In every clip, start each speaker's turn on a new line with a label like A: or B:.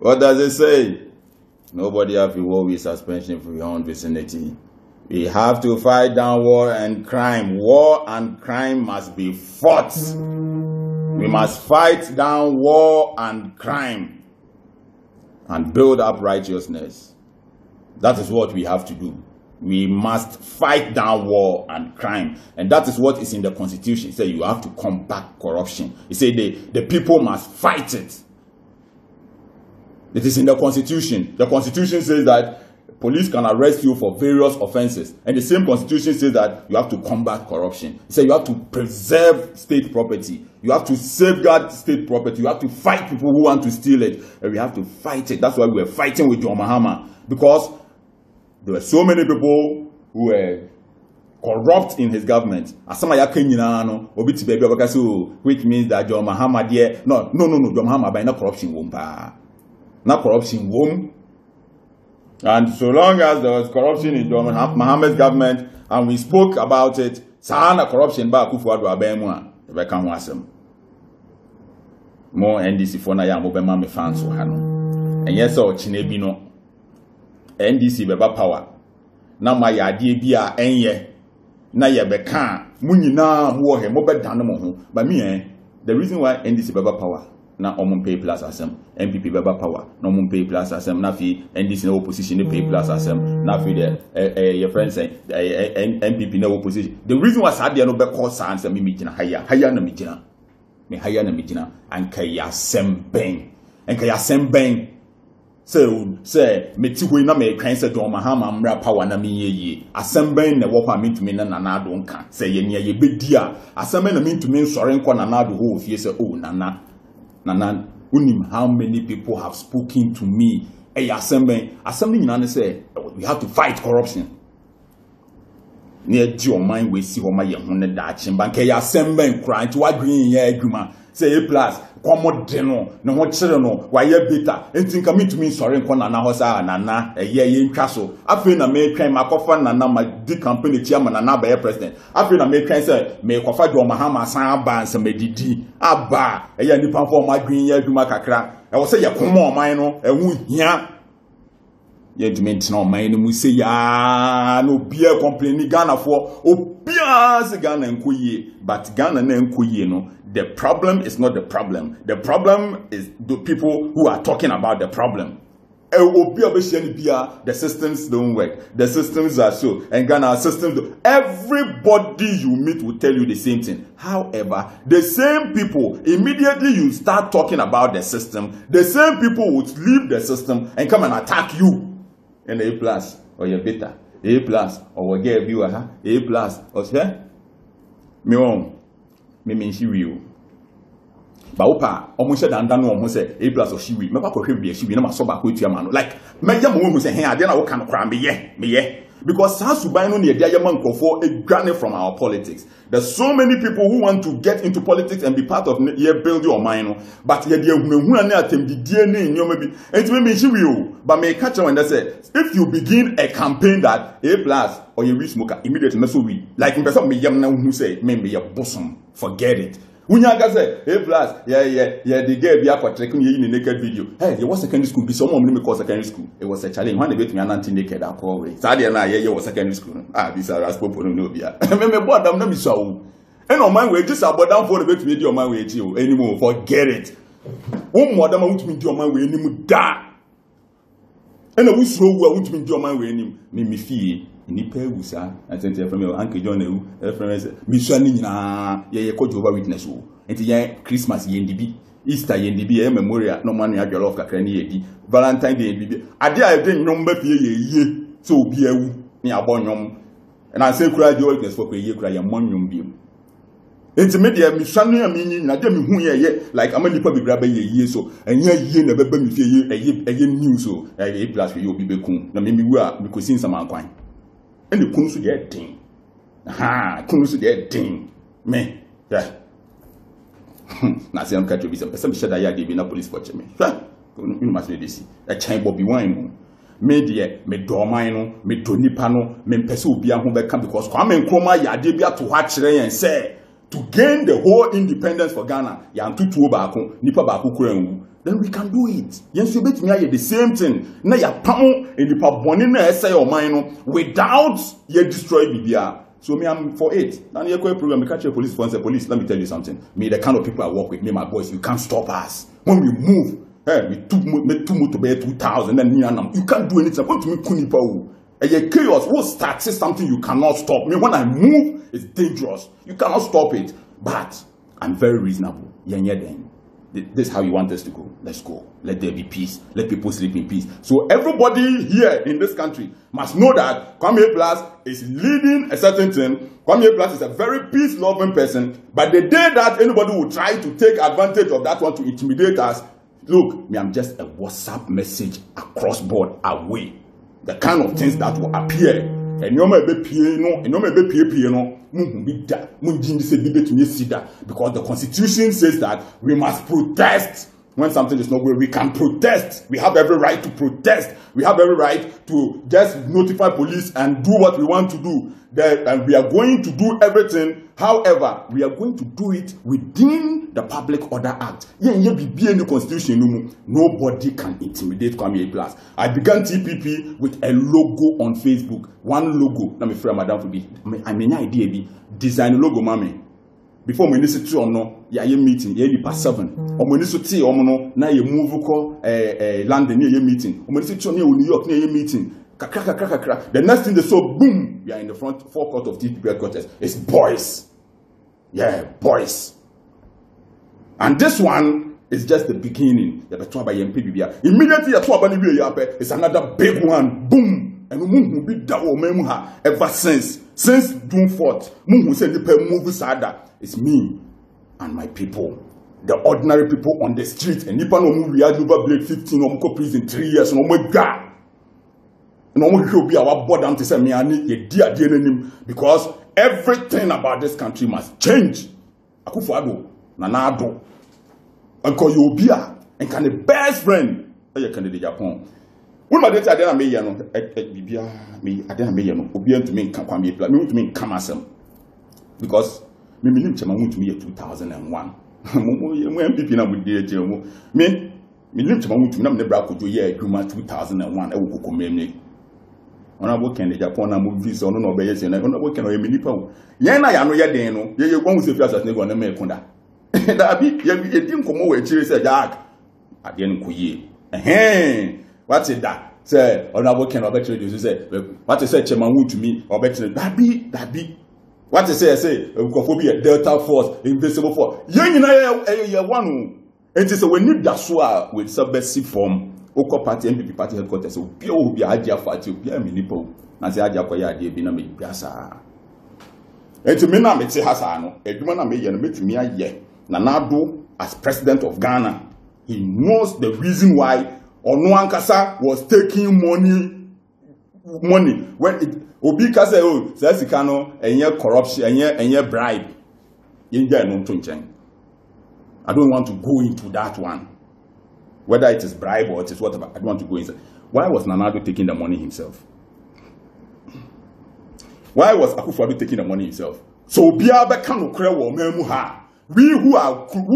A: What does it say? Nobody have a war with suspension for your own vicinity. We have to fight down war and crime. War and crime must be fought. We must fight down war and crime and build up righteousness. That is what we have to do. We must fight down war and crime. And that is what is in the Constitution. It says you have to combat corruption. It says the people must fight it. It is in the Constitution. The Constitution says that police can arrest you for various offenses. And the same Constitution says that you have to combat corruption. It says you have to preserve state property. You have to safeguard state property. You have to fight people who want to steal it. And we have to fight it. That's why we were fighting with John Mahama. Because there were so many people who were corrupt in his government. Which means that John Mahama there. No, John Mahama by no corruption womb. Not corruption womb. And so long as there was corruption in John Mahama's government, and we spoke about it, Sahana corruption ba Kufuor Abemwa, we can wasem. More NDC for na ya mobema me fans so hano. And yes, so Chinebino. NDC beba power. Na ma yade bia enye na ye beka munyina mo he mo bedane mo ho. But me the reason why NDC beba power na omum pay plus asem MPP beba power na omum pay plus asem na fi NDC na opposition pay plus asem na fi the your friend say MPP na opposition. The reason why sadia no be cause answer me gina haya na me gina and kaya semben say me ti hoi na me kan say John Mahama mra power na me ye asemben na wo kwa me ntumi na Nana Addo nka say ye ne ye bedi a asemben na me ntumi nsore nko Nana Addo ho fie say oh Nana unim how many people have spoken to me assembly nyina say we have to fight corruption near your mind we see homa ye hone da chimba nke ya assembly cry to agree ye adwuma say Eei Aplus komode no ne ho kire no wa ye beta enti nka me tumi sori nko Nana ho sa Nana ye ntwa so afi na me twan makofa Nana ma di campaign chairman Nana ba president afi na me twan say me kofa John Mahama san ba nsem didi aba ye nipa fo ma dwen ye adwuma kakra e wo say ye komo oman no ehu hia ye dwument na oman no mu say ya no bia complain Ghana for obia se Ghana nkoye but Ghana na nkoye no. The problem is not the problem. The problem is the people who are talking about the problem. The systems don't work. The systems are so. And Ghana systems do. Everybody you meet will tell you the same thing. However, the same people, immediately you start talking about the system, the same people would leave the system and come and attack you. And Eei Aplus, or you're better. Eei Aplus, or we'll get a viewer, Eei Aplus, or say, me shiwi ba opa omo she dan no omo say Eei Aplus o shiwi me pa ko hwe bi shiwi na ma so ba ko etua ma no like me ya mo hu say he ade na wo kan kra me ye because sansuban no ne dia ya man krofo edwane from our politics. There's so many people who want to get into politics and be part of here build your mind but ye dia hunahuna na atem didie ne nyoma bi enti me shiwi o but me catch when they say if you begin a campaign that Eei Aplus or you reach smoker immediately me so we like me person me yam na hu say me ye bosom forget it. Unyaga say, Eei Aplus, yeah, the girl be aquatrek in the naked video. Hey, you was secondary school, be someone me call secondary school. It was a challenge. When they bet me anti naked, I call way. Sadia na yeah, was secondary school. This are as people no bia. Me board them no be so. And on my way, just about down for the bet me on my way to anymore. Forget it. One more than I want me on my way anymore. Da. And I wish so I want me on my way anymore. Me fee. Nipa wusa atente from your uncle John ewu reference mi so ani nyina ye ko Jehovah Witness wo enti ye Christmas ye ndibi Easter ye ndibi ye memorial no man ya jollof kakra ni yedi Valentine Day ndibi ade a de nyom ba fie ye so obi awu ni abonyom na say kura Jehovah Witness for ye kura ye monyom bi enti me de mi so anu ya mi nyina de mi hu ye like amani pa bibra ba ye so enya ye na beba mi fie ye news so Eei Aplus ye obi bekun na me wu a mi ko sin sama akwan. And the Kunsu get ding. Kunsu get ding. Me. Yeah. Now, say I'm catching some person said I gave in a police watch me. You must be this. A chain Bobby wine. Me dear, me dormino, me donipano, me pesu be a home back because Kwame Nkrumah ya debia to watch and say to gain the whole independence for Ghana, yan tutu bako, nipa bako kurengu. then we can do it. Yes, you bet me the same thing. Now you pam in the paboni na essay or mine without you destroy Bibia. So me, I'm for it. Now you program, me catch a police once. Police, let me tell you something. Me, the kind of people I work with, me, my boys, you can't stop us. When we move, hey, we two to bear 2,000, then you can't do anything. What to me, Kunipa? And your chaos will start something you cannot stop. Me, when I move, it's dangerous. You cannot stop it. But I'm very reasonable. This is how you want us to go. Let's go. Let there be peace. Let people sleep in peace. So everybody here in this country must know that Kwame Plus is leading a certain thing. Kwame Plus is a very peace-loving person. But the day that anybody will try to take advantage of that one to intimidate us, look, me, I'm just a WhatsApp message across board away. The kind of things that will appear. And you may be because the Constitution says that we must protest when something is not going. We can protest. We have every right to protest. We have every right to just notify police and do what we want to do. And we are going to do everything. However, we are going to do it within the Public Order Act. In the Constitution, nobody can intimidate Kwame Plus. I began TPP with a logo on Facebook. One logo. Let me frame madam for be. I mean, idea design logo, mommy. Before we need to no, meeting, past 7. Or we need to see na move London near meeting. We need to New York near meeting. The next thing they saw, boom, we are in the forecourt of TPP headquarters. It's boys. Yeah, boys. And this one is just the beginning. Immediately, it's another big one. Boom. And we will be down ever since June 4th. It's me and my people. The ordinary people on the street. And Nippon will be 15 or prison 3 years. And oh my God. And should be our board to say me because everything about this country must change. Akufo-Addo, Nana Addo, Uncle Yobia, and can the best friend of Canada Japan. When my data I may me I didn't make to me Kwame Plus, me to me Kamasem. Because me live to me 2001. MPP now with DHM. Me live to me never could do year 2001. I will come on a weekend in Japan, I move this on obeying, and I don't know what can I many people. Yana, I know your day, no, you won't see us as never on America. That be, you didn't come over, said Jack. I didn't quit. Hey, what's it that? Say, on a weekend, I bet you say, what is such a man to me, or better that be. What is say, Cophobia, Delta Force, Invisible Force. Young and one. It is a when you daswa with subversive form. Oko party MPP party headquarters will be Adia Fati, be a minipo, and say Adia Koya, dear Binami Piasa. And to me now, it's a Hasano, a woman may meet me a year. Nana Addo, as president of Ghana, he knows the reason why Onuankasa was taking money when it Obika say, oh, Sasikano, and your corruption, and your bribe. I don't want to go into that one. Whether it is bribe or it is whatever, I don't want to go inside. Why was Nana Addo taking the money himself? Why was Akufo-Addo taking the money himself? So we who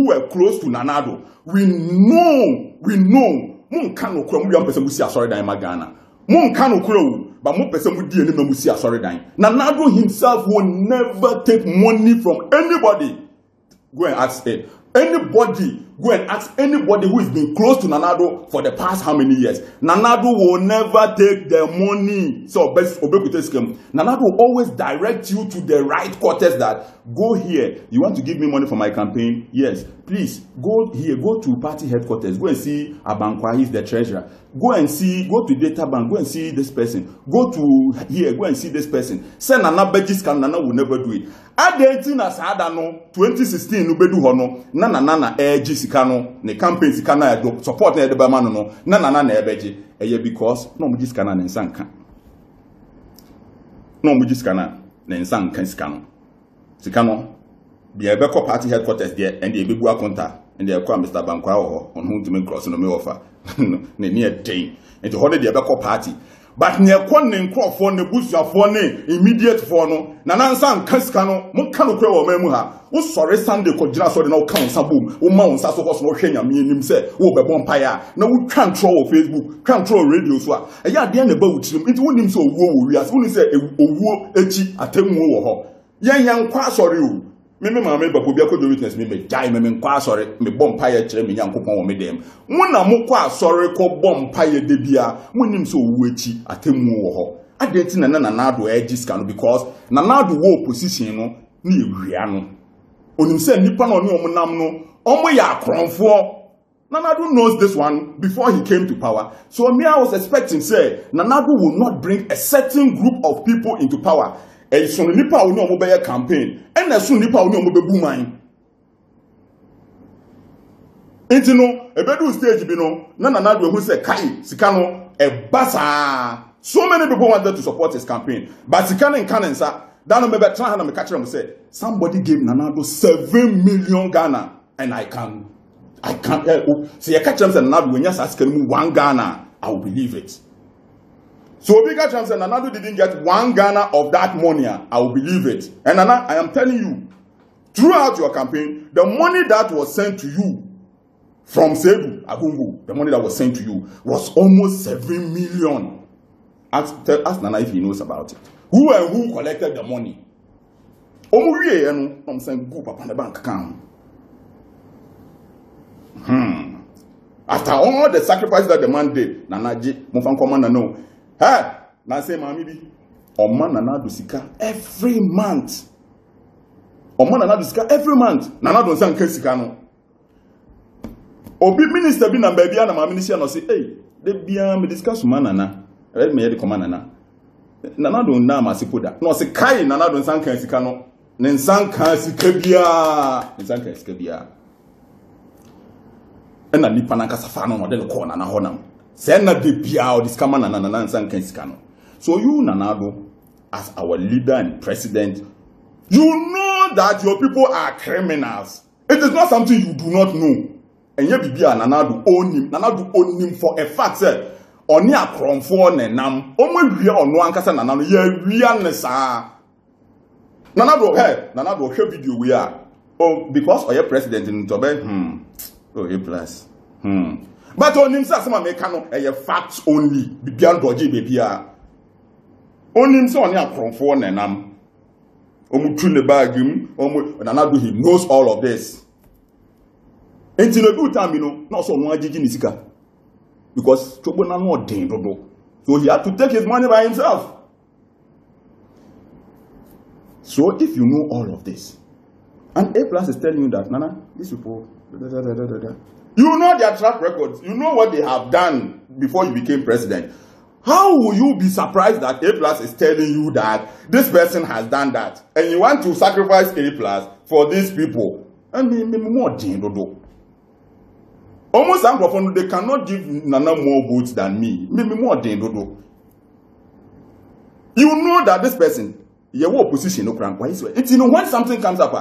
A: were close to Nana Addo, we know. Mon kano kura mu person mu si asori dan magana. Mon kano kura but mo person mu die ne mu si asori dan. Nana Addo himself will never take money from anybody. Go and ask it. Go and ask anybody who has been close to Nana Addo for the past how many years. Nana Addo will never take the money. So, Nana Addo will always direct you to the right quarters that go here. You want to give me money for my campaign? Yes. Please, go here. Go to party headquarters. Go and see Abankwa, he's the treasurer. Go to data bank. Go and see this person. Go to here. Go and see this person. Send Nana Bedis can Nana will never do it. Adentina Sadano 2016 Ubedu Hono. Nana Eji Sikano. Ne campaign Sikana support ne Edebamano no. Nana Ebeji. Eye because no mujiskana nensanka. No mujiskana nensanka Sikano. Sikano. The Ebeko party headquarters there and the Ebibua Conta and the Aqua Mr. Bankwa on whom to make cross no me offer. Near day. And to hold the Ebeko party. But near Quanin Craw for the bush for ne immediate for no, Nanansan Cascano, Moncano Crow Memuha, who sorry Sunday could just or no count some boom, who mounts as was no Kenya, me and him say, oh, the bonfire. No, we can't troll Facebook, can't troll radio. So I had the end about him, it wouldn't him so woe, we as only say a woe, echi, a temu. Young quite sorry. Me mama ba pobia ko do witness me jai me nkwa sorry me bompaye kire me nyankopon wo me dem wona mokwa sorry ko bompaye de bia monim so owu echi atemu wo ho adenti na Nana Addo egiska no because Nana Addo wo position no na ewia no onim se nipa na oni omunam no omo ya akronfo. Nana Addo knows this one before he came to power. So me I was expecting say Nana Addo will not bring a certain group of people into power. And so nipa oni omo be campaign and na so nipa oni omo be buman enti no ebedu stage bi no na Nana Addo who say kai sika no e basa. So many people wanted to support his campaign but sika no nkanensa that no me be try na me catch them say somebody gave Nana Addo 7 million Ghana and I can't see you catch them say Nana Addo when you ask him 1 Ghana I will believe it. So bigger chance that Nana Addo didn't get 1 Ghana of that money, I will believe it. And Nana, I am telling you, throughout your campaign, the money that was sent to you from Sedu, Agungu, the money that was sent to you was almost 7 million. Ask Nana if he knows about it. Who and who collected the money? I'm saying, go up on the bank account. After all the sacrifices that the man did, Nana Ji, Mufan Commander, no. Hey, na say mami bi Oma Nana Addo sika every month. Oma Nana Addo sika every month. Nana Addo san sika no. Obi minister bi na baby na mami ni no say, "Hey, de bia me discuss ma Nana. Let me hear the command Nana." Nana Addo na ma sipoda. No say kai Nana Addo san sika no. Ne san sika bia. Ne san sika bia. Ena nipa na kasa fa no de ko Nana honam. Send the Pia or this command and so you, Nana Addo, as our leader and president, you know that your people are criminals. It is not something you do not know. And yet Bibia Nana Addo own him for a fact, sir. Oni a kromfo nenam. Omo ria ono ankasa Nana Addo ye ria nesa. Nana Addo share video we are. Oh, because oye president in Tobe. Oh, Eei Aplus. But on himself, some Americano, a facts only, beyond dodgy baby. On himself, on your conform and Omutun the bag him, Nana Addo, he knows all of this. And in a good time, you know, not so much Nisika. Because Chobona no Dodo. So he had to take his money by himself. So if you know all of this, and Eei Aplus is telling you that, Nana, these people, you know their track records. You know what they have done before you became president. How will you be surprised that Eei Aplus is telling you that this person has done that? And you want to sacrifice Eei Aplus for these people? And more Dodo. Almost they cannot give Nana more votes than me. Maybe more Dodo. You know that this person, your opposition, no crank. It's, you know, when something comes up,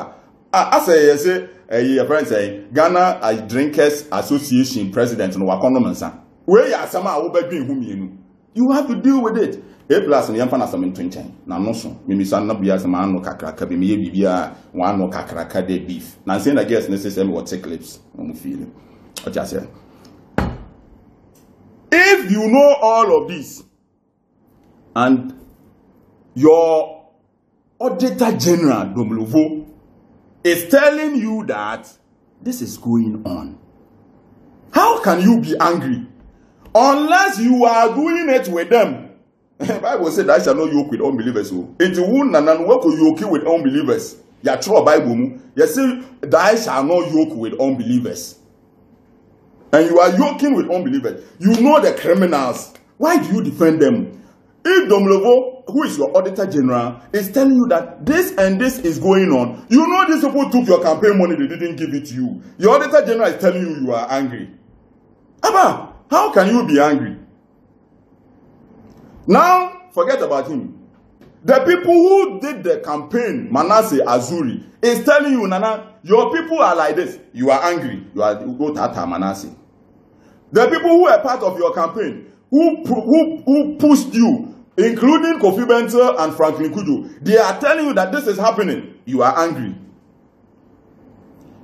A: as I say, a friend say, Ghana Drinkers Association president no wakonomensa. Where ya sama oba dwin hu mienu. You have to deal with it. Eei Aplus no yamfa na some ntwenchen. Na no so. Me san na bia sama no kakraka be me ye bibia wan no kakraka de beef. Na say na guess necessarily what take clips. I'm feeling. What you say? If you know all of this and your Auditor General Domlovo is telling you that this is going on, how can you be angry? Unless you are doing it with them. The Bible said, I shall not yoke with unbelievers. It won't work yoke with unbelievers. Ya true Bible. You see, I shall not yoke with unbelievers. And you are yoking with unbelievers. You know the criminals. Why do you defend them? If Domlovo, who is your Auditor General, is telling you that this and this is going on, you know these people took your campaign money, they didn't give it to you. Your Auditor General is telling you you are angry. Abba, how can you be angry? Now, forget about him. The people who did the campaign, Manasseh Azuri, is telling you, Nana, your people are like this. You are angry. You are Manasseh. The people who are part of your campaign, who pushed you, including Kofi Bentel and Franklin Kudu, they are telling you that this is happening. You are angry.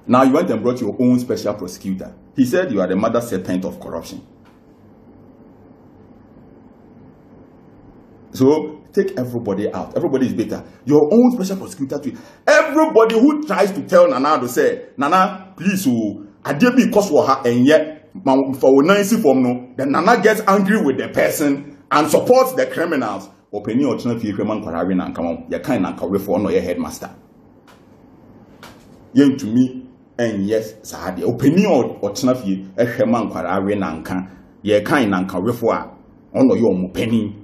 A: Now you went and brought your own special prosecutor. He said you are the mother serpent of corruption. So take everybody out. Everybody is better. Your own special prosecutor too. Everybody who tries to tell Nana to say, Nana, please, I did because for her and yet for Nancy form no, then Nana gets angry with the person and supports the criminals. Opinion or channel for man quarry and come on, you can't anchor for no your headmaster. Yen to me. And yes, Sahadi, opinion or Chnafi, a Herman Quarari Nanka, ye kind Nanka Refua, on your penny.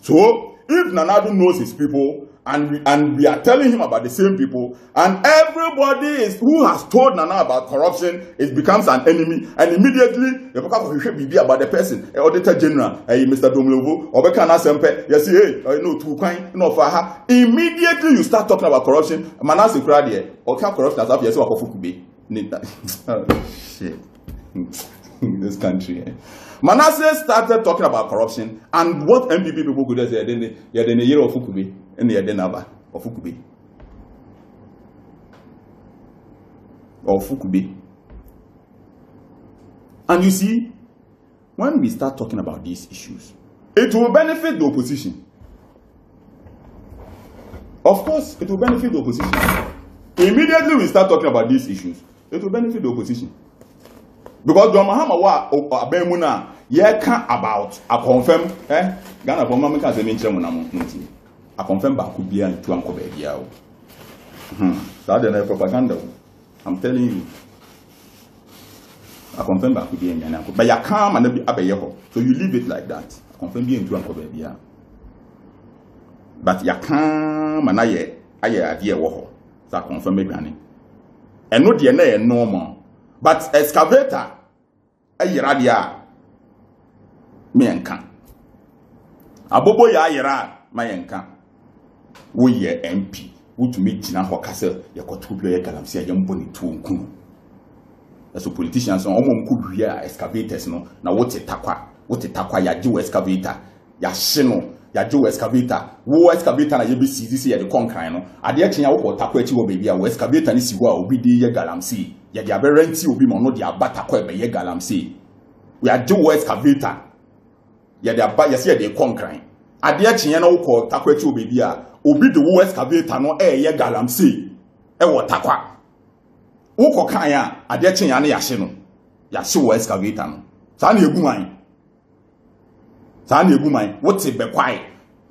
A: So, if Nana Addo knows his people, and we are telling him about the same people, and everybody who has told Nana about corruption, it becomes an enemy, and immediately, you should be about the person, Auditor General, Mr. Domlovo, or Bekana Sempe, you see, no, too kind, no, for her. Immediately you start talking about corruption, Manasi Kradie, or can corruption as up, yes, or Fukubi. Oh, shit. In this country. Manasseh started talking about corruption, and what MPP people could say, then a year of Fukubi, and the Adenaba of Fukubi. Or Fukubi. And you see, when we start talking about these issues, it will benefit the opposition. Of course, it will benefit the opposition. Immediately we start talking about these issues, it will benefit the opposition. Because John Mahama wa Abemuna, can't about a confirm, Ghana for Mamma can mention a confirm Bakubia and Tuanco. That's propaganda. I'm telling you. I confirm Bakubia and Yanako. But you come and be Abeyeho. So you leave it like that. I confirm being Tuanco. But you come and I idea woho. So I confirm me granny. And no DNA normal. But excavator, a yeradia, me and can. Abobo ya yera, my and can. We ye MP, who to meet Jina Castle, Yakotubia Galamsia, Yamboni, two. As a politician, so almost could hear excavators, no. Now what's a takwa, ya do excavator, ya shino. Ya do excavator, wo excavator na yebisi this year the conquer no ade akenya wo takwa echi wo baby a wo excavator ni siwa obi de ye galamsey ya dia be renti obi mo no dia batakwa be ye galamsey we are do excavator ya dia ba ya se de conquer ade akenya na wo takwa echi wo baby a obi de wo excavator no ye galamsey wo takwa wo kan ya ade akenya na ya hye no ya hye wo excavator no sa na eguman Sani Egumai, what's it be quiet?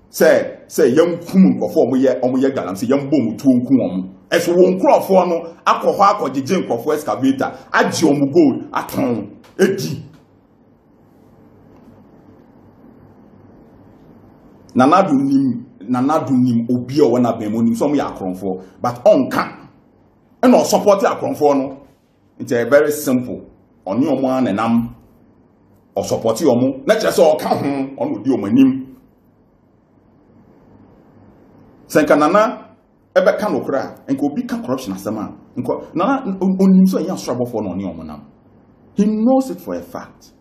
A: Say, young kum perform ye galam, say young boom to kum. As one crop for no, alcohol or the jink of excavator, Adom gold at home, Edi. Nana do nim obio when I've been moaning some yakron for, but on can. And not support yakron for no. It's a very simple. On your one and or support your mo, let us all come on with your manim. Sankanana, ever can okra, and go become corruption as a man. Nana, only so young trouble for no your manam. He knows it for a fact.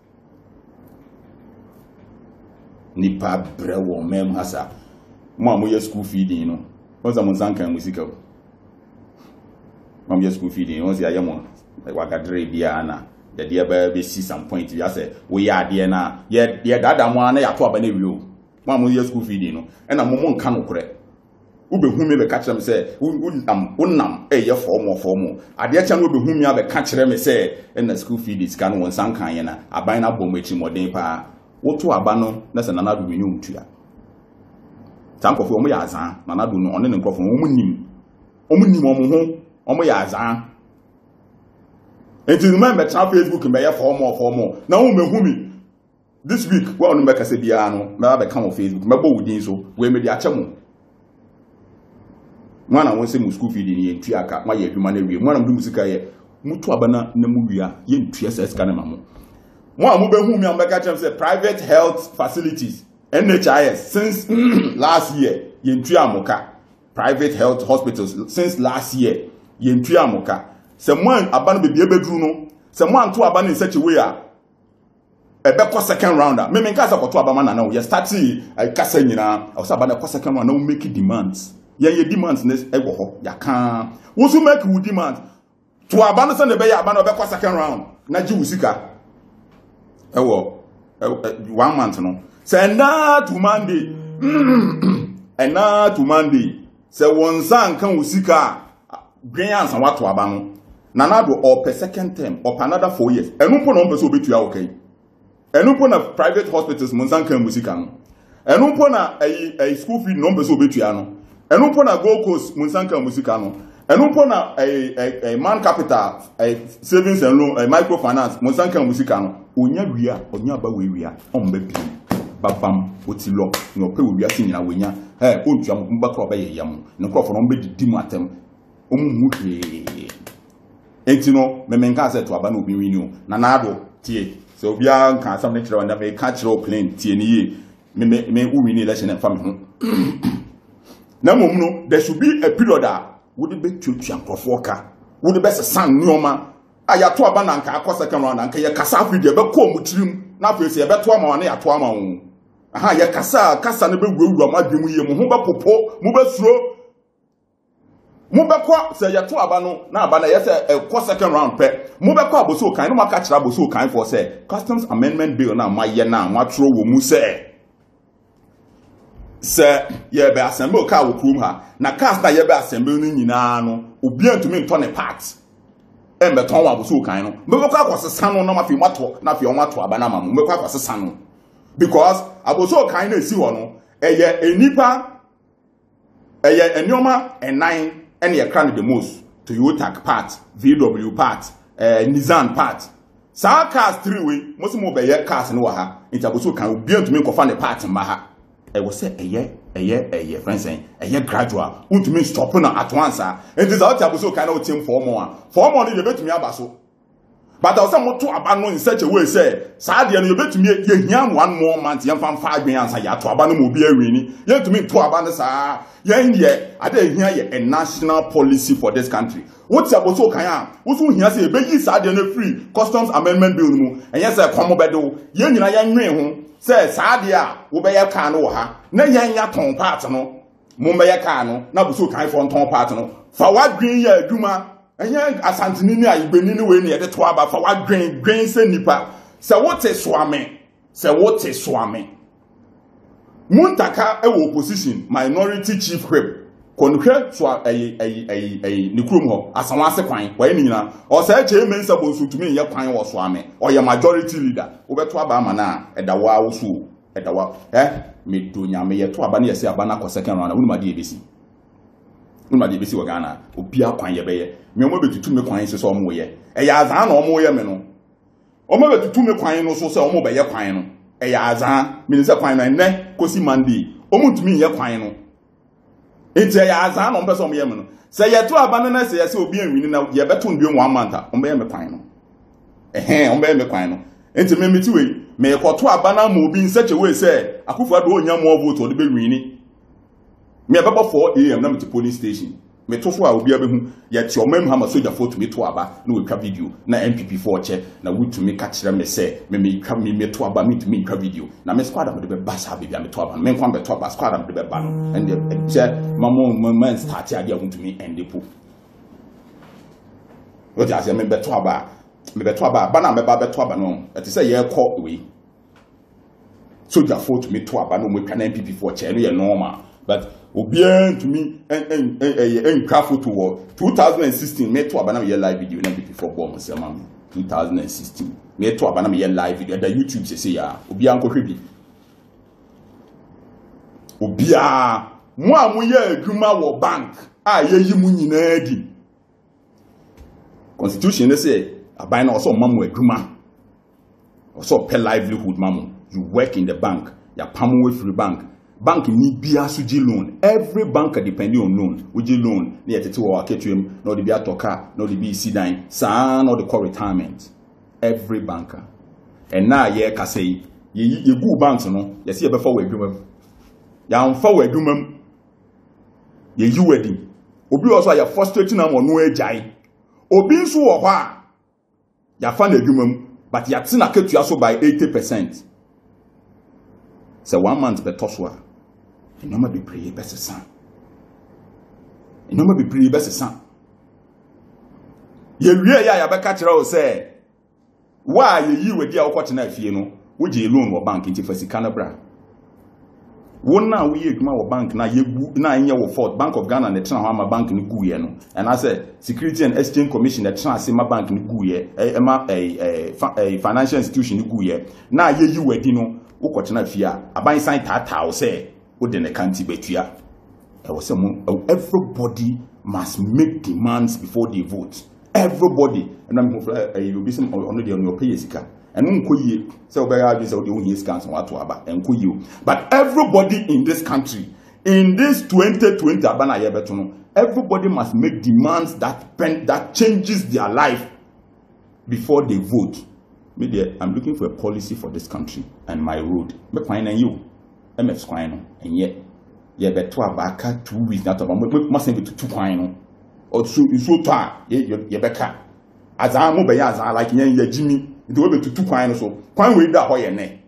A: Nipa brewo mem hasa. Mamma, school feeding, you know. What's a Mozanka and musical? Mamma, school feeding, was the Ayamon, like Wakadre Diana. The dear baby see some point. You say, we are dear now. Yet, that one I talk about you. One more school feeding, and a moment can correct. Ube whom me catch them say, Unam, a year for more. A dear channel will be whom you have a catch them say, and the school feed is can one some kind, a bine up bomb which more deeper. What to abano, that's another renewed to ya. Tank of Omoyaza, Nana do no on and crop from Omunim, Omoyaza. And to remember, Facebook and buy for more. Now, me this week, well, no make a Sebiano, may come on Facebook, my bow within so, where may the Achamo. One I want to say school feeding in Triaka, my human one of the musica, Mutuabana, Nemuria, yen TSS Canamamo. One mobile whom I make say private health facilities, NHIS, since last year, yen Triamoka, private health hospitals, since last year, yen Triamoka. Someone abandoned the bedroom, someone to abandon in such a way. Ebe second rounder. Me kasa ko to abama na we start kasa nyina. O sa abana ko second round na we make demands. Ye demands ne e wo ho. Ya kan. Wo so make we demands. To abana se ne be ya abana be ko second round. Na ji usika. E wo 1 month no. Say na to Monday. And na to Monday. Say one san kan usika. Green answer what to abano. Nana Addo or per second term or per another 4 years. And no pon so betu ya okay. And no pon private hospitals monsan kan musika no. And no pon a school fee no so betu ya no. And no pon Gold Coast monsan kan musika no. And no pon a man capital savings and loan microfinance monsan kan musika no. Onya wia onya ba wia omba bi. Babam otilo no pe wia sinyina wenya. Ontua mba ko ba ye yam. No krofo no mbe didi mu atem. Omu Entino, memenka said to Abano be renew. Nana Addo, tie. So be a can some nature and may catch your plane, tie me win election and family. No, there should be a period that would be to Champrofoka. Would the best son, Noma. I have to abananka, across second round, and Kaya Casafi, the Becco Mutrim, now you see a better one at Twama. Aha, ya Casa never grew, my dream, Muba Popo, Muba Slow. Mubekwa say ya to abano na abana yes a second round pe mubekwa aboso kan no maka kira aboso kan for say customs amendment bill na maye na matro wo mu say ye be assemble ka wo krum ha na cars na ye be assemble no nyina no obi antumi nto ne part e beton wa aboso kan no mubekwa akosesa no na mafi mato na fi o mato abana ma mubekwa akosesa no because aboso kan na esi ho no eye enipa eye enyoma enan and you can the most Toyota part, VW part, Nissan part. Some cars 3 way, most more by your cars in Waha. It also can be able to make a funny part in Maha. I will say a year, friends saying, a year gradual, who to mean stopping at once. And this out also cannot team 4 more. 4 more, you bet me abaso. But I was somewhat to abandon in such a way, say, Sadi, and you bet me, you 1 more month, young from 5 years, I to abandon will be a winning. You to me to abandon, sir. Yeah, I didn't hear a national policy for this country. What's about so kaya? What's who here say, Beggy Sadi free customs amendment bill, and yes, I come bedo. Yen ring, says Sadia, Ubaya Kano, ha, na ya ton partner, Mumbaya Kano, Nabuso kind for ton partner. For what green year, Duma? And young Asantinini, I've been in the way near the Twaba for what grain say nipa. Say what is swami? Say what is swami? Muntaka a opposition minority chief whip. Conquer swa a Nikrum as a master quine, when or say Chairman Sabosu to me, your quine was swami, or your majority leader, over Twaba Mana at the Wawsu at the Wa, me do Yamay Twabani, say Abana second round, Uma DBC. Uma DBC Wagana, Upia Quine Bay. Me omo betutu me kwan se so omo ye e ya azan na omo ye me no omo betutu me kwan no so se omo be ye kwan no e ya azan me ne se kwan na ne kosi Monday omo ntumi ye kwan no enti e ya azan na omo pese omo ye me no se ye to abana na se ye se obi anwini na ye beto ndwe 1 month omo ye me kwan no omo ye me kwan no enti me meti we me ko to abana ma obi nseche we se Akufo Addo onya mo vote o de be nwini me be 4 am na me to police station me to so a obi abehu ye ti o mem ha ma soldier photo me to aba na we twa video na MPP4 che na we to me ka kire me se me twa me to aba me to me twa video na me squad am de be basa be me to aba me nkwan be to aba squad am de be ba no and the che mamo man start ade ahun to me end po what you say me be to aba ba na me ba be to aba no e say ye call we soldier photo me to aba no me twa na MPP4 che no ye normal but Obian to me and craft to war 2016 me to abana me live video na before bomb say mam 2016 me to abana me live video da YouTube say ya obian ko hwebi obia mo amoye adwuma wo bank a yeyi mu nyina di constitution ne say aban na also mamu adwuma also pay livelihood mamu you work in the bank ya pamu we free bank bank ni bia suji loan every bank depending on loan uji loan ni etete wo aketuem no de bia toka no de bi sidan san no de call retirement every banker and na ye ka say ye gu banks no ye se ye be fa we adwuma ya mfa we adwuma ye yi wedding obi also ya frustrating am no agai obi nso wo ho a ya fa na adwuma but yatina ketua so by 80%. So 1 month be toswa. E no ma be pray besesa. E no ma be pray besesa. Ye wie ya beka kire o say why ye yi we dia okote na afie no wo je loan wo bank nti fasika na bra. Won na we adwuma wo bank na yebu na enye wo Fort Bank of Ghana na tena ho ama bank ni guye no and I said Security and Exchange Commission na tena ase ma bank ni guye financial institution ni guye na ye yi wadi no wo kote na afie a aban san tata wo say wo de ne kanti betua e wo say everybody must make demands before they vote. Everybody and I'm you be some on your pay sika and unkoye so be ya say the only scans what to aba enkoye but everybody in this country in this 2020 abana yebeto no everybody must make demands that changes their life before they vote. Me there I'm looking for a policy for this country and my road me kwan na you mf kwan no enye yebeto abaka 2 weeks that must be to 2 kwan no or so ye beka azan mo be ya azan like ye jimi nti we be tutu kwan so kwan we da ho ye ne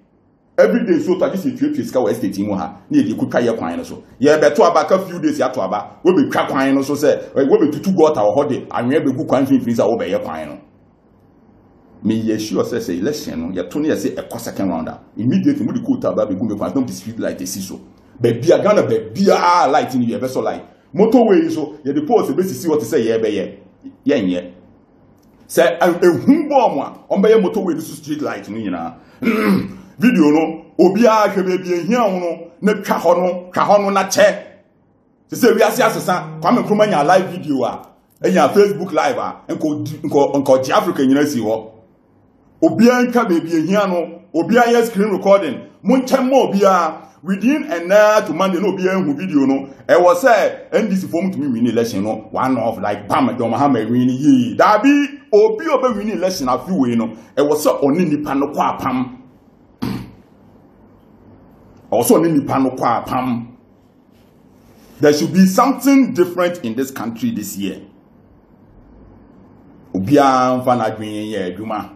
A: every day so to just etue ska we estate mu ha na ye kutwa ye kwan so ye be to abaka few days ya to aba we be twa kwan no so say we be tutu gota ho de anwe be gu kwan finfin sa we be ye kwan no me ye sure say election no ye to ne ye say e second round immediately mo di quota aba be gu me kwan don't dispute like this so be bia Ghana be bia light ni ye be so light motorway so ye the post be sisi what say ye be ye nye say ehun bom a on be ye motorway so street light no nyina video no obi a hwe be bia hia ho no na twa ho no na che say we asesa Kwame Nkrumah nya live video a enya Facebook live a enko di Africa nyina si ho obi an ka be bia hia no obi an ye screen recording mun chen mo obi a within an hour to Monday no be who video no e was say NDC form to me win election no one of like Bam Don Mahama win ye that be obi win election afi we no e was say oni nipa no kwa pam also oni nipa no kwa pam. There should be something different in this country this year. Obi an fa na dwen ye adwuma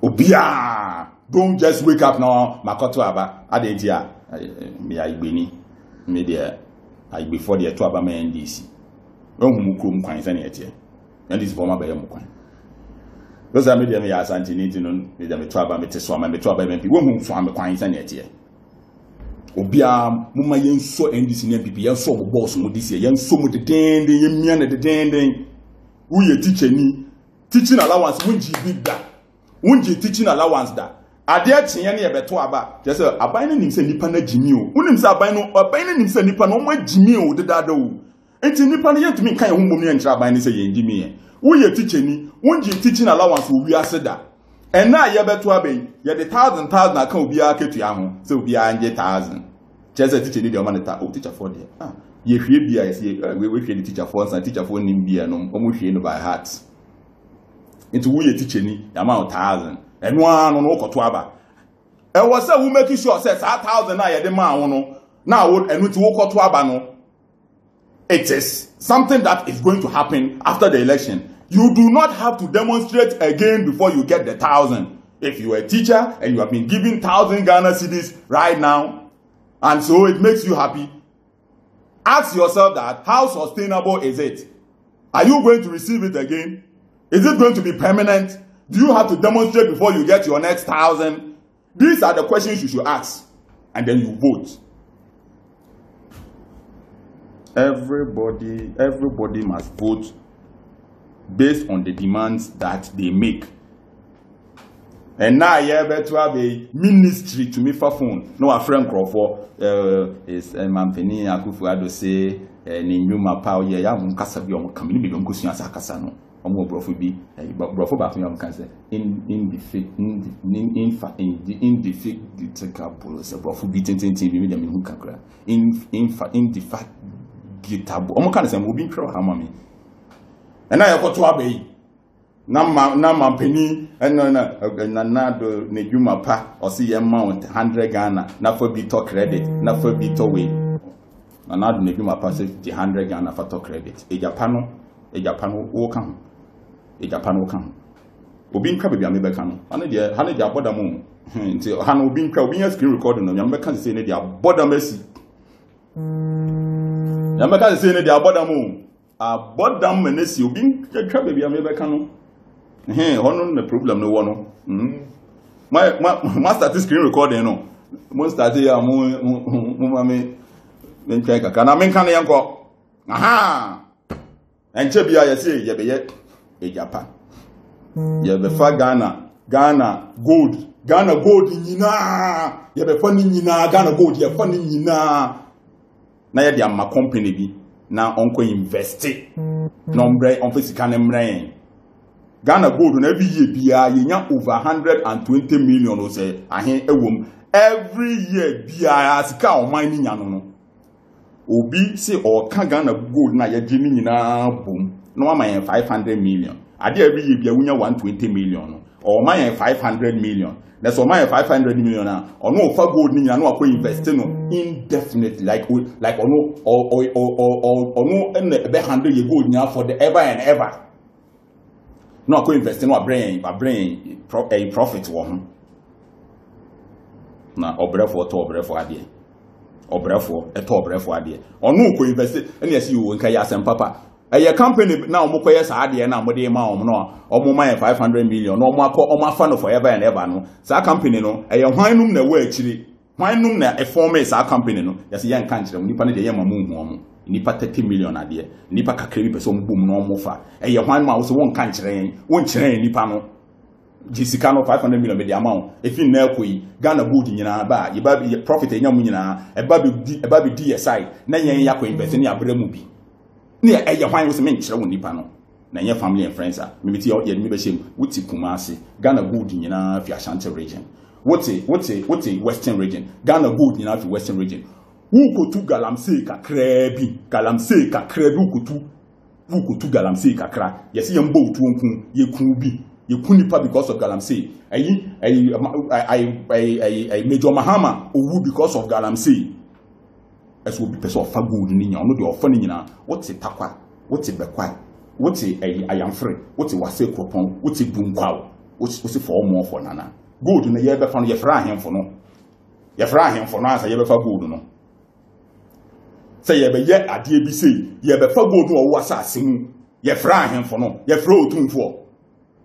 A: Obia, don't just wake up now. Makoto aba, adentia, me aigbeni, me there, I before the to aba me NDC. No mukum kwan sani etie. NDC former be mukwan. Those are me there me asanti ni no me there me to aba me teso ama me to aba MP. Wo hu so am kwan sani etie. Obia, muma yenso NDC ni MPP, yenso mo boss mo this year, yenso mo de dende, yemia na de dende. Who ye teacher ni? Teaching allowance wunji big da. Wunji teaching allowance da ade akyenya ne yebeto aba je say aban no nim se nipa na jimi o unim se aban no nim se nipa no mo jimi o dedada o enti nipa no yentumi kan ho mom ne nkyira aban ne se yen jimi ye wo ye teacher ni wunji teaching allowance wo wi aseda ena yebeto aba ye de 1000 aka obi aka tua ho se obi anje 1000 je say teacher ni de o man ta o teacher for there ye hwe bia ye we hwe the teacher for san teacher for nim bia no o mo hwe no by heart into who ye teacher ni amount 1000 eno anu no koto aba e was say we make sure say 1000 na ye de ma wo no na wo enu ti wo koto aba no it is something that is going to happen after the election. You do not have to demonstrate again before you get the 1000. If you are a teacher and you have been given 1000 Ghana cedis right now and so it makes you happy, ask yourself that how sustainable is it? Are you going to receive it again? Is it going to be permanent? Do you have to demonstrate before you get your next 1000? These are the questions you should ask. And then you vote. Everybody must vote based on the demands that they make. And now you have to have a ministry to me for phone. No, a friend Crawford is Mampeni Akufo-Addo say ni nyuma pa ye ya mkasa bi omkam ni bi nkosu asa kasa no omo brofo bi brofo ba fun omkan say in brofo bi tintin bi me dem hu kakra in the fact gitabo omkan say mo bi ntwe ha mami na yakoto abai na mampeni Nana Addo ne dwuma pa o se ye amount 100 Ghana na for bi to credit na for bi to we Nana Addo ne dwuma pa se 100 Ghana for to credit e Japan e Japan wo kan e Japan wo kan obi nka bebia me beka no ane de ha ne de aboda mu nti ha no obi nka obi nya screen recording no nyam beka say ne de aboda masi nyam beka say ne de aboda mu aboda menesi obi nka bebia me beka no hono na problem no wo no my start screen recording no mo start ya mo mame nka kaka na menka ne yanko aha enche bia ye say ye be ye e Japan ye be fa Ghana gold nyina ye be fa ni nyina Ghana gold ye fa ni nyina na ye de ama company bi na onko invest no mbre on fisika ne mre Ghana gold na bi ye bia ye nya over 120 million o say ahen ewom every year bia sika o man ni nya no obi say o ka Ghana gold na ye gini nyina bom no ma 500 million ade every year bia wunya 120 million or ma 500 million na so ma 500 million na ono fa gold ni nyina no akọ invest no indefinitely like ono ono en be handle ye gold nyina for the ever and ever no akọ invest no brain profit wo ho na obrefo to obrefo ade obrefo eto obrefo ade ono ko invest ene yesi wo nka ya sem papa a company now mokoye sa ade na mo de ma om no omo ma 500 million no omo akọ omo afa no forever and ever no sa company no hwanum na wa akiri hwanum na form sa company no yesi ye nka nkire nipa ne de ye mamu hu omo nipa 30 million ade nipa kakra bi person bum no omo fa hwanum a wo so won ka nkire won nkire nipa no jisika no 500 million me de amount efi na ekoi Ghana gold nyina ba ye ba profit enya mu nyina e ba bi DSI na yen yakọ invest ni abra mu bi ne eye hwan wo se me nkire wo nipa no na yen family and friends a me ti ye me be shem wuti Kumasi Ghana gold nyina fi Ashanti region wuti western region Ghana gold nyina fi western region wu kotu galamsey kakra bi wu kotu galamsey kakra yesi ye mbo otu onku ye kun bi ye kun nipa because of galamsey ayi Major Mahama owu because of galamsey as will be person of gold ni nya no de ofa ni nyina wote takwa wote bekwa wote ayamfre wote wase kropon wote bunkwa wote for more for nana gold na ye be fa no ye fra ahemfo no asa ye be fa gold no say ye be ye ade bi sei ye be fa gold no wo asase mu ye fra ahemfo no ye fra otumfo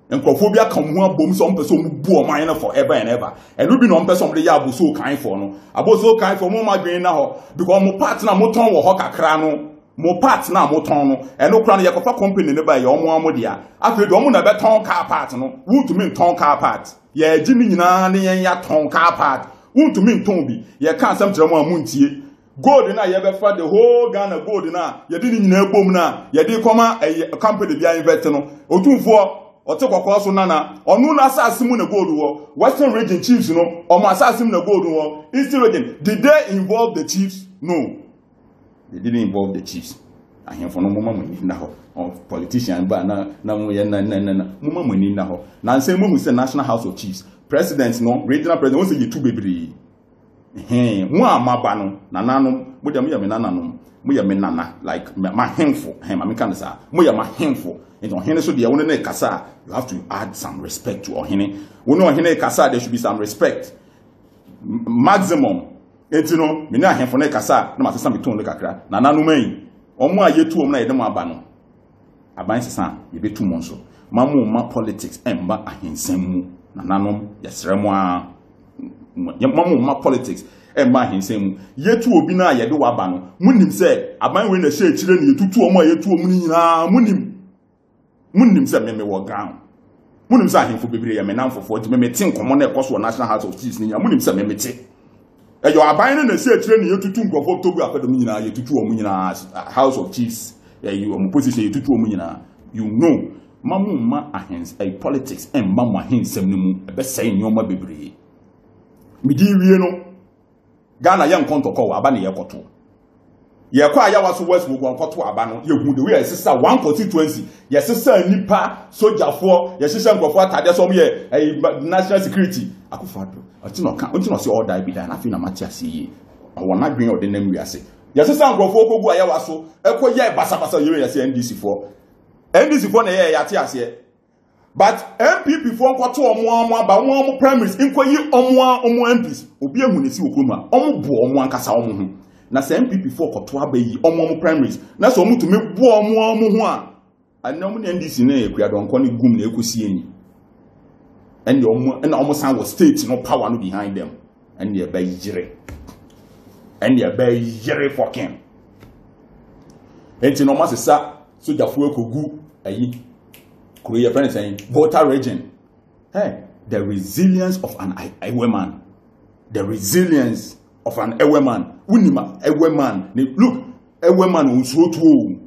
A: enkofo bi aka mu abom so mpeso mu bu o man na forever and ever enu bi no mpeso mde ya aboso kan for no aboso kan for mo madwen na ho because mo partner mo ton wo ho kakra no mo partner mo ton no enu kra no ye kofa company ne ba ye omo amodia afi do mo na be ton car part no won to me ton car part ye gimi nyina ne yen ya ton car part won to me ton bi ye kan sam kire mo amuntie gold na ye be fa the whole Ghana gold na ye di nyina ebom na ye di koma company bia invest no otumfo otekwa so nana onu na asase mu na gold wo western region chiefs no omo asase mu na gold wo eastern region did they involve the chiefs? No, they didn't involve the chiefs. Ahemfo no mama mani na ho politician ba na mo ye na mama mani na ho na nsem mu say National House of Chiefs president no regional president won say you too bebre mo amaba no nananom mo dem ye me nananom mo ye me nana like ma hemfo ma me kan sa mo ye ma hemfo into ohene so de won na kasa you have to add some respect to ohene won ohene kasa there should be some respect maximum enti no me na ahemfo na kasa na ma sesa me ton le kakra nananom an omo ayetu om na yedem aba no aban sesa ye betu mo nso ma politics emba ahensem mu nananom yesremo a ma politics emba ahensem mu yetu obi na yede waba no munim se aban we na hye akire ne yetutu omo ayetu om ni nyina munim se meme wo ground munim se ahemfo bebre ye menamfofo ti meme tin komo na ekoso National House of Chiefs ni nyina munim se meme ti eyo aban na hye akire ne yetutu nkofo tobu afedom nyina yetutu om nyina House of Chiefs you position yetutu om nyina you know ma ahens politics emba mo ahensem no mu ebe sai nyoma bebre midi wie no Ghana ye nkontoko wa aba na ye koto ye kwa ya waso west wo nkoto aba no ye hu de we sisa one constituency ye sisa nipa sojafo ye sisa nkofo atade so ye national security akufado ontino se order bi da na fi na mati asiye wona dwen ordinary wiase ye sisa nkofo kogu aya waso ekoye basabasa ye se NDC for NDC for na yate ase. But MPP for nkoto omo ba omo primaries inkoyi omo MPs obi ehu ne si okroma omo bo omo ankasa omo ho na se MPP for koto abayi omo primaries na so omo to me bo omo ho a anam ne NDC na ekua don ko ne gum na ekosi eni and omo san was state no power no behind them and they be yire fucking enti no ma sesa soja fu ekogu ayi Korea friend saying voter region. Hey, the resilience of an Ewe man. The resilience of an Ewe man. Unima Ewe man. Look, Ewe man will so too.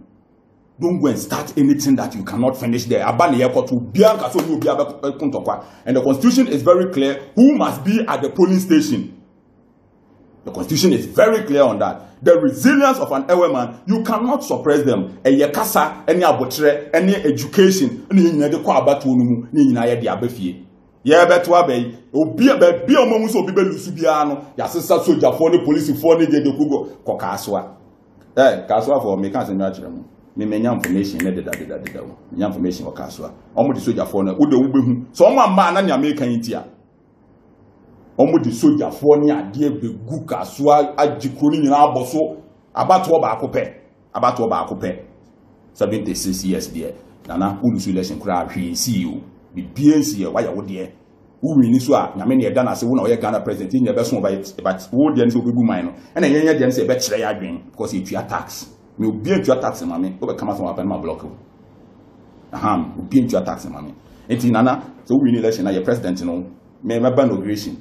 A: Don't go and start anything that you cannot finish there. Abani airport to Bianca so you be and the constitution is very clear who must be at the polling station. The constitution is very clear on that. The resilience of an Ewe man, you cannot suppress them. Eye kasa, any Adom-Otchere, any education, any nyade kwa abatu onumu, ni nyina ye de abafie. Ye beto abey, obi omo so obi be lusu bia no, ya sesa soja for ni police for ni de kugo ko kaswa. Kaswa for me kan se nwa kire mu. Me menya information ne de wo. Menya information ko kaswa. Omo de soja for no, wo de wo behu. So omo amba na ne America yitia. Omo di soja fo ni ade begu kaso agikro ni nyina aboso abato ba akopɛ 76 years there nana ulusu election kura hwe CEO bi BNC wa ya wo de wo wini so a nyame ne eda na se wo na wo ye Ghana president ni ebe so but wo de nso obebu man no na yenye de nso ebe kire ya adwen because e tua tax me obi en tua tax mame wo be kama so apen ma block obi en tua tax mame enti nana so wo wini election na ye president no me meba inauguration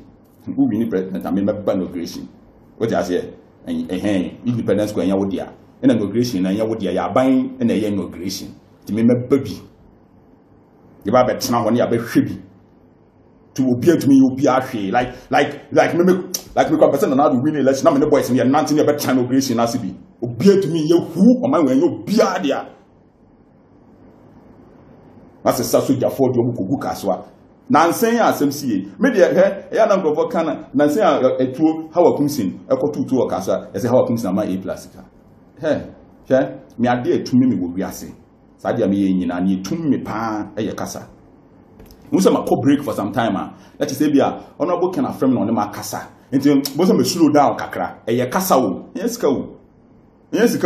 A: who be president and member inauguration. What I say, independence go and yawodia. In inauguration and yawodia ya buying and a inauguration. To me baby. The Bible tina when you be shibi. To appear to me you be actually like me person and how to win election. I'm the boys and you're not in a better inauguration as be. Appear to me you who or my when you be there. That's a sasuja for the Mukubuka aswa. Nansen asmca me de ya na ngofo kana nansen etuo hawa kumsin ekotu tuo okasa ese hawa kumsin ama Eei Aplus me ade etumi me wo wiase sa de me nyina na etumi me pa eye kasa musa ma break for some time let say bia honorable kana frame no ne ma kasa enti boso me slow down kakra eye kasa wo yesika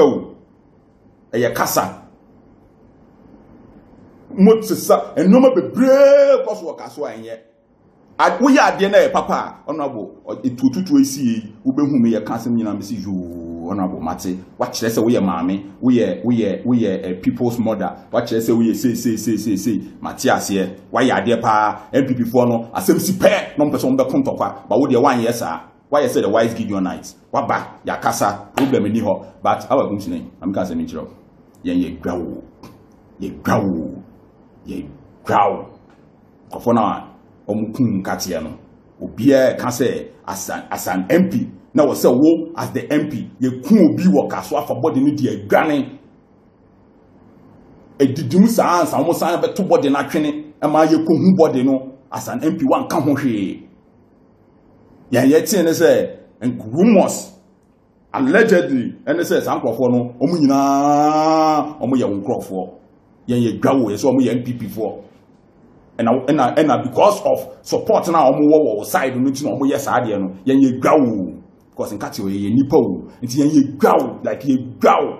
A: wo eye kasa Motsesa and no be brave cause work as one yet. We are the papa, honorable, or it to see who be whom you can't me and see you, honorable Mate. Watch let's say we are mammy, we are a people's mother. Watch let's say we say, Matthias here, why are there pa, MPP for no, as MC pair, no person be come to but would you 1 year, sir? Why I said the wise Gideon nights? What back, ya casa, problem in her, but our name, I'm can't say me job. Ye growl. Ye growl. Kofona omukun katia no. Obia can say as an MP. Now we say wo as the MP. Ye kun obi wo kaso for body ni de adwane. E didum sa ansa mo san beto body na twene. E ma ye ko hu body no as an MP wan ka ho hwe. Ye tie ne say rumors allegedly and say san krofo no omu nyina omu ye nkrofo. Ye gawo so omo NPP for and because of support na omo wo side no ti na omo yes ade no ye gawo because nka ti ye nipa o nti ye gawo like ye gawo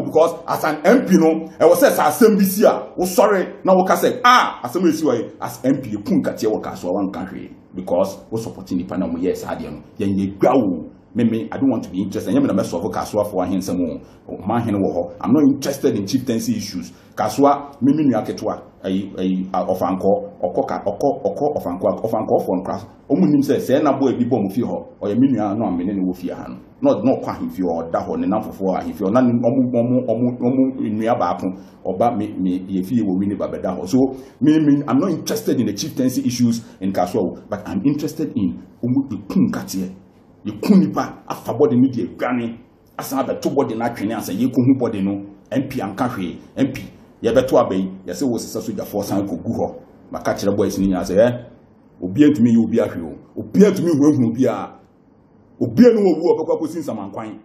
A: because as an MP no e was say assembly si a wo sorry na wo ka say assembly si we as MP kun ka ti wo ka so wan ka hwe because wo support nipa na omo yes ade no ye gawo. Me, I don't want to be interested. I'm not solve Kaswa for him some more. I'm not interested in chieftaincy issues. Kaswa, Mimi Yaketwa, of Anko, or Coca, or of Anko for class. Omunim says, Sena boy be bomb for or a million no meaning with your hand. Not quite if you are that one enough for if you're not in Yabapu or bat me if you will win it by Bedaho. So, I'm not interested in the chieftaincy issues in Kaswa, but I'm interested in Katia. You kunipa afa body ni de gane asa be to body na twene asa ye ko hu body no MP anka hwe MP ye beto abai ye se wo sesa soja for san ko gu ho maka kire boys ni nya se obi antumi ye obi ahwe o obi antumi hu obi a obi anu wo obekwa ko sin samankwan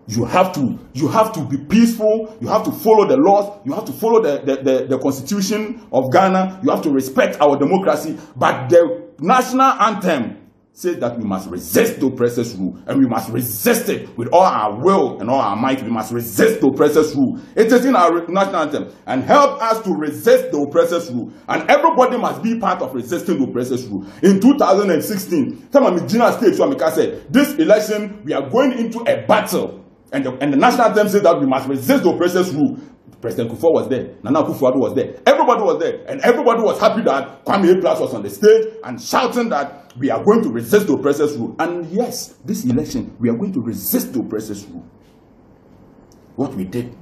A: You have to be peaceful. You have to follow the laws. You have to follow the constitution of Ghana. You have to respect our democracy. But the national anthem says that we must resist the oppressor's rule, and we must resist it with all our will and all our might. We must resist the oppressor's rule. It is in our national anthem, and help us to resist the oppressor's rule. And everybody must be part of resisting the oppressor's rule. In 2016, some of the Gina states, said, this election we are going into a battle, and the national anthem says that we must resist the oppressor's rule. President Kufuor was there, Nana Addo was there, everybody was there, and everybody was happy that Eei Aplus was on the stage and shouting that we are going to resist the oppressor's rule. And yes, this election, we are going to resist the oppressor's rule. What we did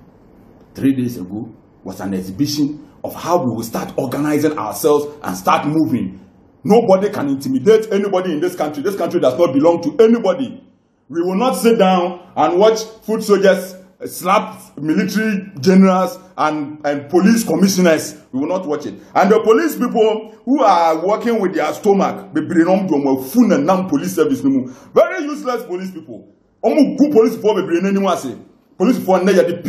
A: 3 days ago was an exhibition of how we will start organizing ourselves and start moving. Nobody can intimidate anybody in this country. This country does not belong to anybody. We will not sit down and watch foot soldiers slap military generals and police commissioners. We will not watch it. And the police people who are working with their stomach, police service, very useless police people. Police people, police for the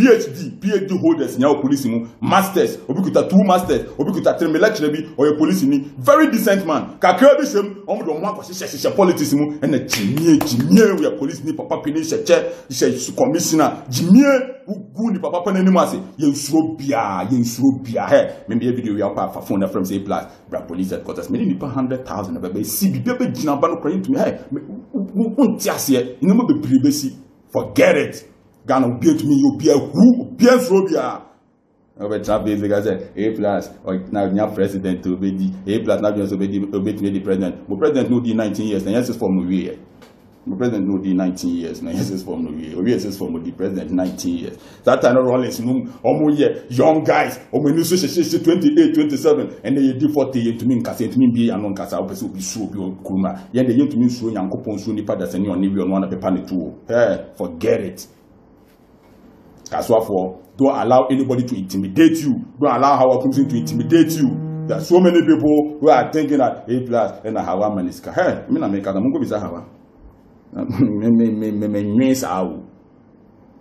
A: PhD holders, now police masters, obikuta 2 masters, obikuta 3 lecturer or a police ni very decent man. Kakrebi shem, politics and the jimie we are police ni papa pini she commissioner jimie who ni papa pene ni mase yen surobia he maybe a video we are for phone from say plus bra police headquarters many people 100,000 be see be jina ba no crying to me hey untiase ino be pribesi forget it. Ghana will be to me, you'll be a who, be a phobia. Over Trump, they say, Eei Aplus, or now president to obey Eei Aplus, now just obey the president. The president no 19 years, and yes, it's from Norway. The president no 19 years, and yes, it's from Norway. Or yes, it's from the president 19 years. That time, Rollins, young guys, or when you say 28, 27, and they do 40 to me, to me, be a non Casa, will be so Kuma. Yet they to me, so young coupons, so nipa that's any on one of the panic too. Hey, forget it. That's why don't allow anybody to intimidate you. Don't allow our community to intimidate you. There are so many people who are thinking that Eei Aplus and Hawa Maniska. Hey, me na make a mungo bisa Hawa.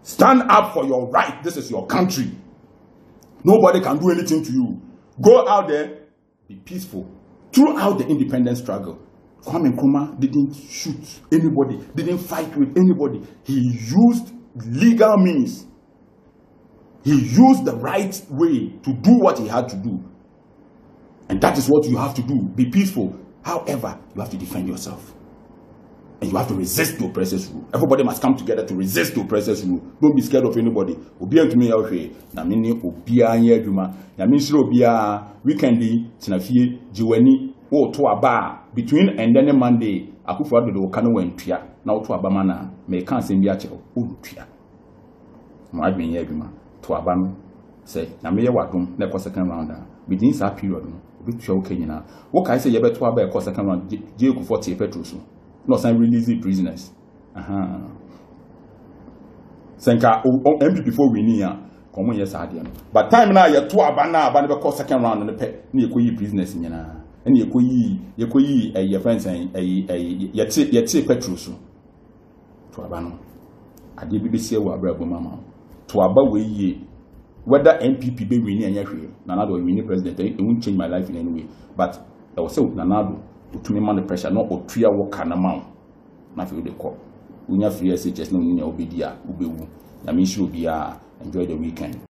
A: Stand up for your right. This is your country. Nobody can do anything to you. Go out there, be peaceful. Throughout the independence struggle, Kwame Nkrumah didn't shoot anybody, didn't fight with anybody. He used legal means. He used the right way to do what he had to do. And that is what you have to do. Be peaceful. However, you have to defend yourself. And you have to resist the oppressor's rule. Everybody must come together to resist the oppressor's rule. Don't be scared of anybody. Obiya to me out here. Na mini obiya nye juma. Na mini shiro obiya weekendi tinafie jiweni o to aba between and then Monday. Akufo Addo do kanu wentua. Na o to aba mana me kan se mbi ache o ntua. Mo adwen ye juma. To abam say na me ye wadom na ko second round within that period no obi twa okanyina wo kai say ye beto aba e ko second round je ku 40 petrol so no sign release the prisoners senka MP before we ni ya komo yes ade no but time na ye to aba na aba ne be ko second round no pe na ye ko yi prisoners nyina na ye ko yi ye friends ye te petrol so to aba no ade bi be sie wo abrabo mama to aba we ye whether MPP be winning and yahwe Nana Addo winning president it won't change my life in any way but I was say Nana Addo to me man the pressure no otria work na ma na fi we dey call unya free SHS no unya obedia ubewu na me sure bia enjoy the weekend.